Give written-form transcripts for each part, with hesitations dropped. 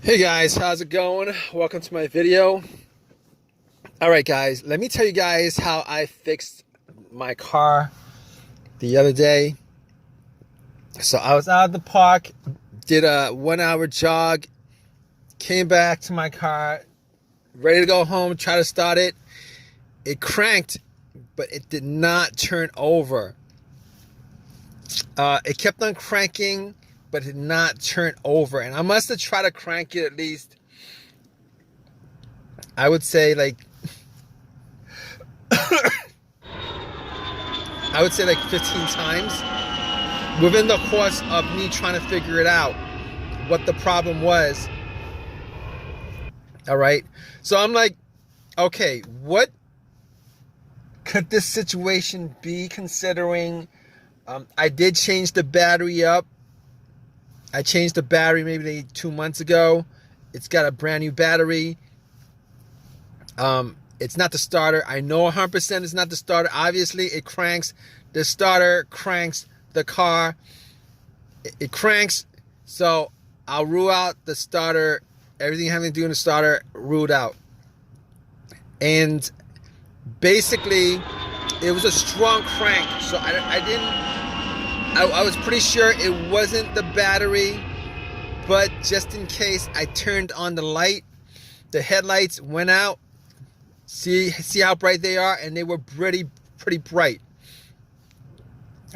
Hey guys, how's it going? Welcome to my video. Alright guys, let me tell you guys how I fixed my car the other day. So I was out of the park, did a 1 hour jog, came back to my car, ready to go home, try to start it. It cranked, but it did not turn over. It kept on cranking, but did not turn over. And I must have tried to crank it at least, I would say like 15 times within the course of me trying to figure it out, what the problem was. All right. So I'm like, okay, what could this situation be considering? I did change the battery up. I changed the battery maybe 2 months ago. It's got a brand new battery. It's not the starter. I know 100% it's not the starter. Obviously, it cranks. The starter cranks the car. It cranks. So I'll rule out the starter. Everything having to do in the starter, ruled out. And basically, it was a strong crank. So I was pretty sure it wasn't the battery. But just in case, I turned on the light. The headlights went out. See how bright they are, and they were pretty bright.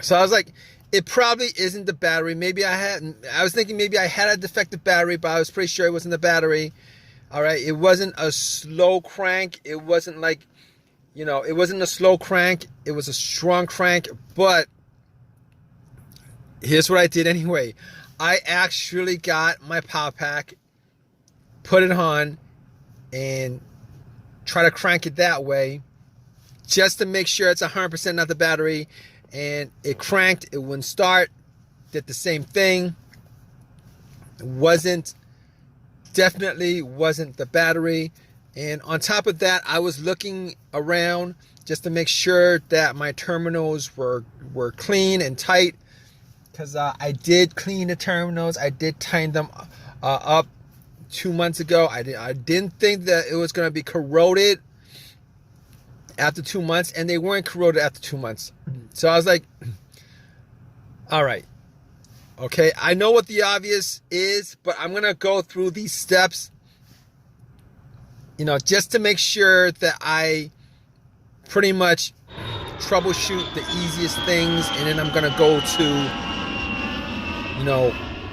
So I was like, it probably isn't the battery. I was thinking maybe I had a defective battery, but I was pretty sure it wasn't the battery. All right, it wasn't a slow crank. It wasn't like, it wasn't a slow crank. It was a strong crank. But here's what I did anyway. I actually got my power pack, put it on, and try to crank it that way just to make sure it's 100% not the battery. And it cranked. It wouldn't start. Did the same thing. Definitely wasn't the battery. And on top of that, I was looking around just to make sure that my terminals were clean and tight, because I did clean the terminals. I did tighten them up 2 months ago. I didn't think that it was going to be corroded after 2 months, and they weren't corroded after 2 months. So I was like, all right, okay, I know what the obvious is, but I'm going to go through these steps, just to make sure that I pretty much troubleshoot the easiest things, and then I'm going to go to,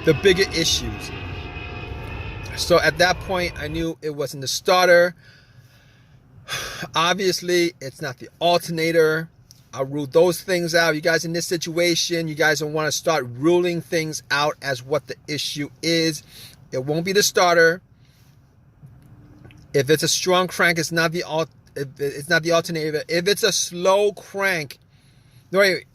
the bigger issues. So at that point, I knew it wasn't the starter. Obviously, it's not the alternator. I'll rule those things out. You guys in this situation, you guys don't want to start ruling things out as what the issue is. It won't be the starter. If it's a strong crank, it's not the alternator. If it's a slow crank, wait.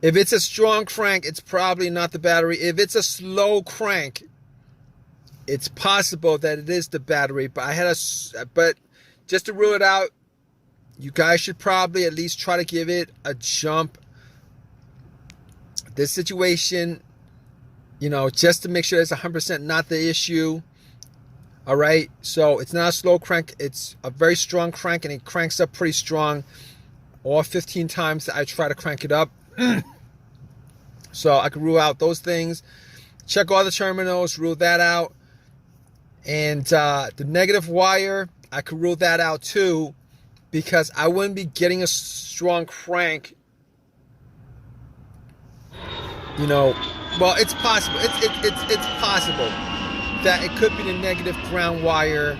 If it's a strong crank, it's probably not the battery. If it's a slow crank, it's possible that it is the battery. But just to rule it out, you guys should probably at least try to give it a jump. This situation, just to make sure it's 100% not the issue. All right. So it's not a slow crank. It's a very strong crank, and it cranks up pretty strong. All 15 times that I try to crank it up. So I can rule out those things. Check all the terminals, rule that out. And the negative wire, I could rule that out too, because I wouldn't be getting a strong crank. Well, it's possible. It's possible that it could be the negative ground wire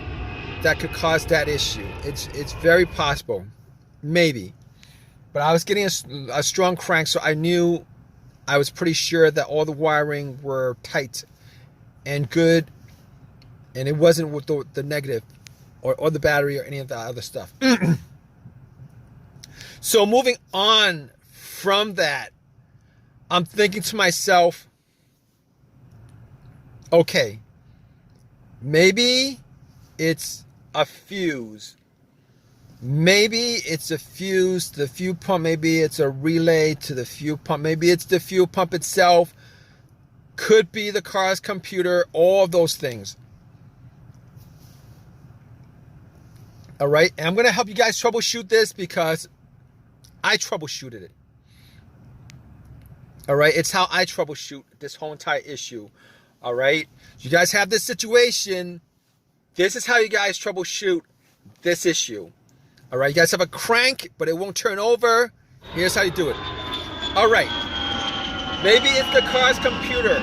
that could cause that issue. It's very possible, maybe. But I was getting a strong crank, so I was pretty sure that all the wiring were tight and good, and it wasn't with the negative or the battery or any of the other stuff. So moving on from that, I'm thinking to myself, okay, maybe it's a fuse. Maybe it's a fuse, the fuel pump. Maybe it's a relay to the fuel pump. Maybe it's the fuel pump itself. Could be the car's computer, all of those things. All right, and I'm going to help you guys troubleshoot this because I troubleshooted it. All right, it's how I troubleshoot this whole entire issue. All right, you guys have this situation. This is how you guys troubleshoot this issue. All right, you guys have a crank, but it won't turn over. Here's how you do it. All right, maybe it's the car's computer.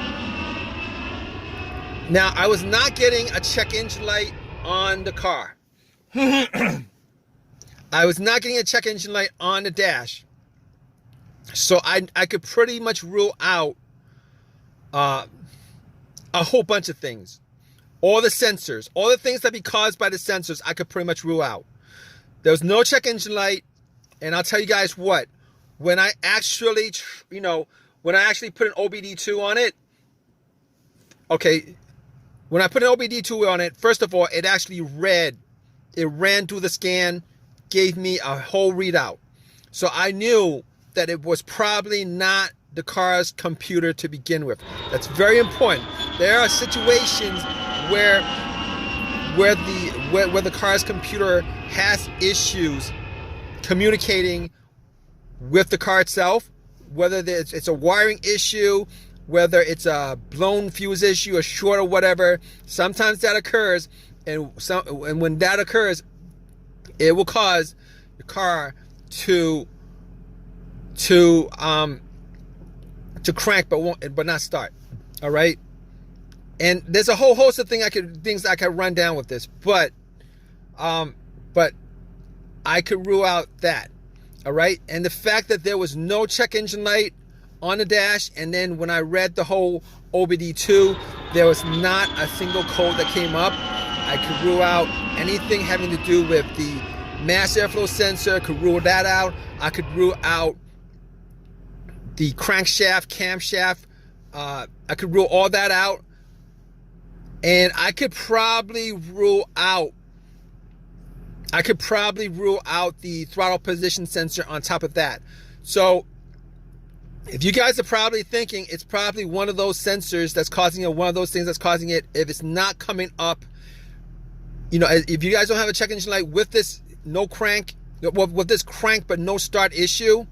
Now, I was not getting a check engine light on the car. I was not getting a check engine light on the dash. So I could pretty much rule out a whole bunch of things. All the sensors, all the things that be caused by the sensors, I could pretty much rule out. There was no check engine light. And I'll tell you guys what, when I actually, when I actually put an OBD2 on it, okay, when I put an OBD2 on it, first of all, it actually read. It ran through the scan, gave me a whole readout. So I knew that it was probably not the car's computer to begin with. That's very important. There are situations where the car's computer has issues communicating with the car itself, whether it's a wiring issue, whether it's a blown fuse issue, a short or whatever. Sometimes that occurs. And when that occurs, it will cause the car to crank but not start. All right. And there's a whole host of things I could run down with this, but I could rule out that. All right. And the fact that there was no check engine light on the dash, and then when I read the whole OBD2, there was not a single code that came up. I could rule out anything having to do with the mass airflow sensor. Could rule that out. I could rule out the crankshaft, camshaft. I could rule all that out. And I could probably rule out the throttle position sensor on top of that. So if you guys are probably thinking it's probably one of those sensors that's causing it, one of those things that's causing it, if it's not coming up, if you guys don't have a check engine light with this with this crank but no start issue,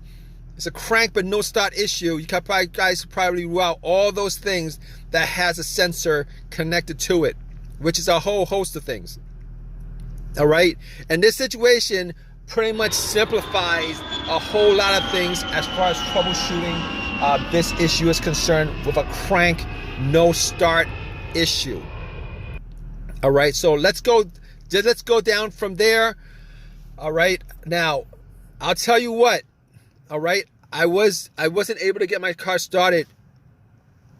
it's a crank but no start issue, you guys probably rule out all those things that has a sensor connected to it, which is a whole host of things. All right, and this situation pretty much simplifies a whole lot of things as far as troubleshooting this issue is concerned with a crank no start issue. All right, so let's go down from there. All right, now I'll tell you what. All right, I wasn't able to get my car started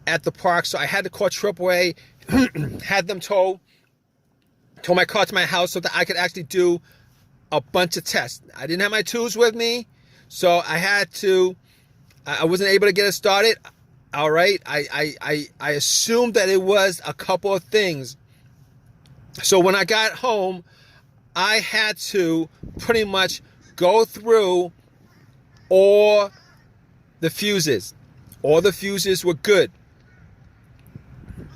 at the park, so I had to call AAA, had them tow my car to my house so that I could actually do a bunch of tests. I didn't have my tools with me, so I wasn't able to get it started. All right, I assumed that it was a couple of things. So when I got home, I had to pretty much go through all the fuses. All the fuses were good.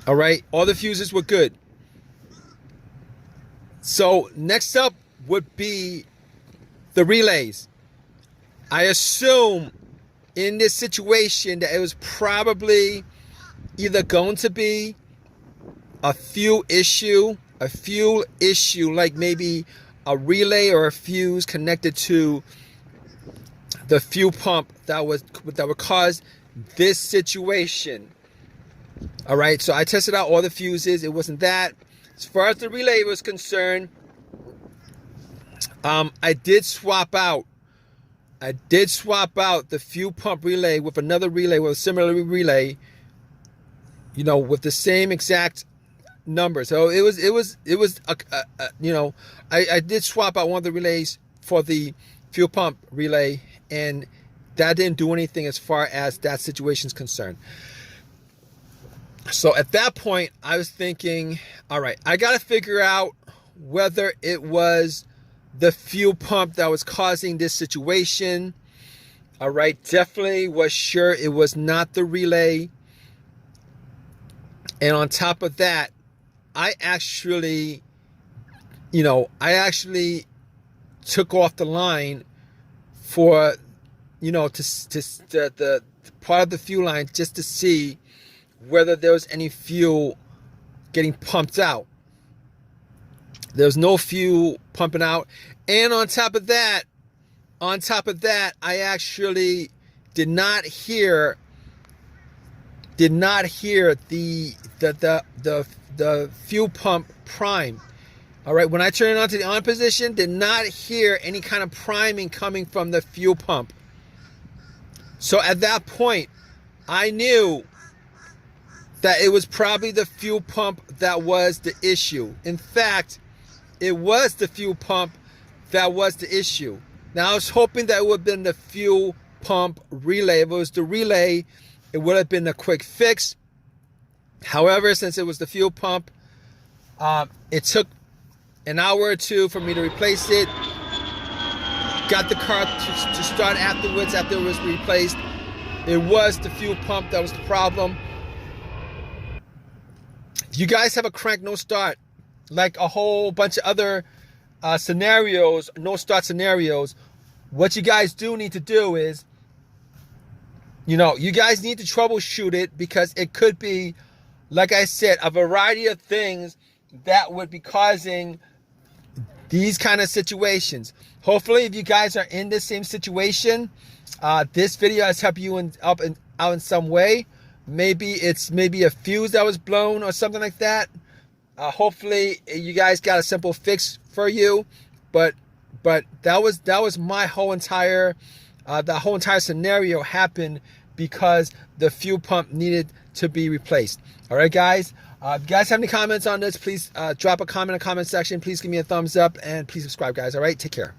All right, all the fuses were good. So next up would be the relays. I assume in this situation that it was probably either going to be a fuel issue, like maybe a relay or a fuse connected to the fuel pump that would cause this situation. All right, so I tested out all the fuses. It wasn't that. As far as the relay was concerned, I did swap out the fuel pump relay with another relay, with a similar relay, with the same exact number. So it was I did swap out one of the relays for the fuel pump relay, and that didn't do anything as far as that situation is concerned. So at that point, I was thinking, all right, I got to figure out whether it was the fuel pump that was causing this situation. All right, definitely was sure it was not the relay. And on top of that, I actually, took off the line for, the part of the fuel line just to see whether there was any fuel getting pumped out. There was no fuel pumping out. And on top of that, I actually did not hear the fuel pump prime. All right, when I turned it on to the on position, did not hear any kind of priming coming from the fuel pump. So at that point, I knew that it was probably the fuel pump that was the issue. In fact, it was the fuel pump that was the issue. Now, I was hoping that it would have been the fuel pump relay. If it was the relay, it would have been a quick fix. However, since it was the fuel pump, it took an hour or two for me to replace it. Got the car to start afterwards after it was replaced. It was the fuel pump that was the problem. If you guys have a crank no start, like a whole bunch of other scenarios, no start scenarios, what you guys do need to do is, you guys need to troubleshoot it, because it could be, like I said, a variety of things that would be causing these kind of situations. Hopefully, if you guys are in the same situation, this video has helped you out in some way. Maybe it's a fuse that was blown or something like that. Hopefully, you guys got a simple fix for you. But that was my whole entire the whole entire scenario happened because the fuel pump needed to be replaced. All right, guys. If you guys have any comments on this, please drop a comment in the comment section. Please give me a thumbs up and please subscribe, guys. All right, take care.